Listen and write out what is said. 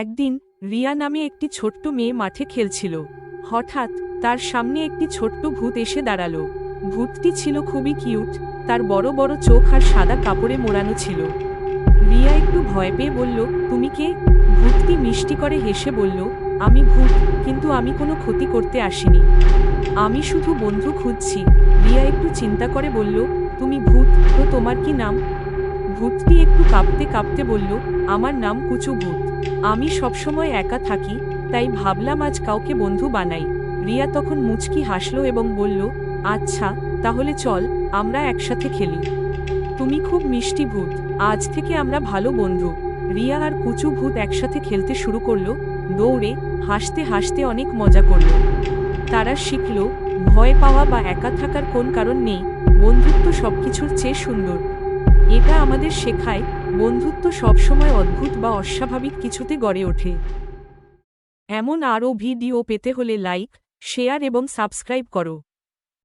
একদিন রিয়া নামে একটি ছোট্ট মেয়ে মাঠে খেলছিল। হঠাৎ তার সামনে একটি ছোট্ট ভূত এসে দাঁড়ালো। ভূতটি ছিল খুবই কিউট, তার বড় বড় চোখ আর সাদা কাপড়ে মোড়ানো ছিল। রিয়া একটু ভয় পেয়ে বলল, তুমি কে? ভূতটি মিষ্টি করে হেসে বলল, আমি ভূত, কিন্তু আমি কোনো ক্ষতি করতে আসিনি। আমি শুধু বন্ধু খুঁজছি। রিয়া একটু চিন্তা করে বলল, তুমি ভূত, তো তোমার কি নাম? ভূতটি একটু কাঁপতে কাঁপতে বলল, আমার নাম কুচু ভূত। আমি সবসময় একা থাকি, তাই ভাবলাম আজ কাউকে বন্ধু বানাই। রিয়া তখন মুচকি হাসল এবং বলল, আচ্ছা, তাহলে চল, আমরা একসাথে খেলি। তুমি খুব মিষ্টি ভূত, আজ থেকে আমরা ভালো বন্ধু। রিয়া আর কুচু ভূত একসাথে খেলতে শুরু করলো, দৌড়ে, হাসতে হাসতে অনেক মজা করল। তারা শিখল, ভয় পাওয়া বা একা থাকার কোন কারণ নেই, বন্ধুত্ব সবকিছুর চেয়ে সুন্দর। এটা আমাদের শেখায়, বন্ধুত্ব সবসময় অদ্ভুত বা অস্বাভাবিক কিছুতে গড়ে ওঠে। এমন আরও ভিডিও পেতে হলে লাইক, শেয়ার এবং সাবস্ক্রাইব করো।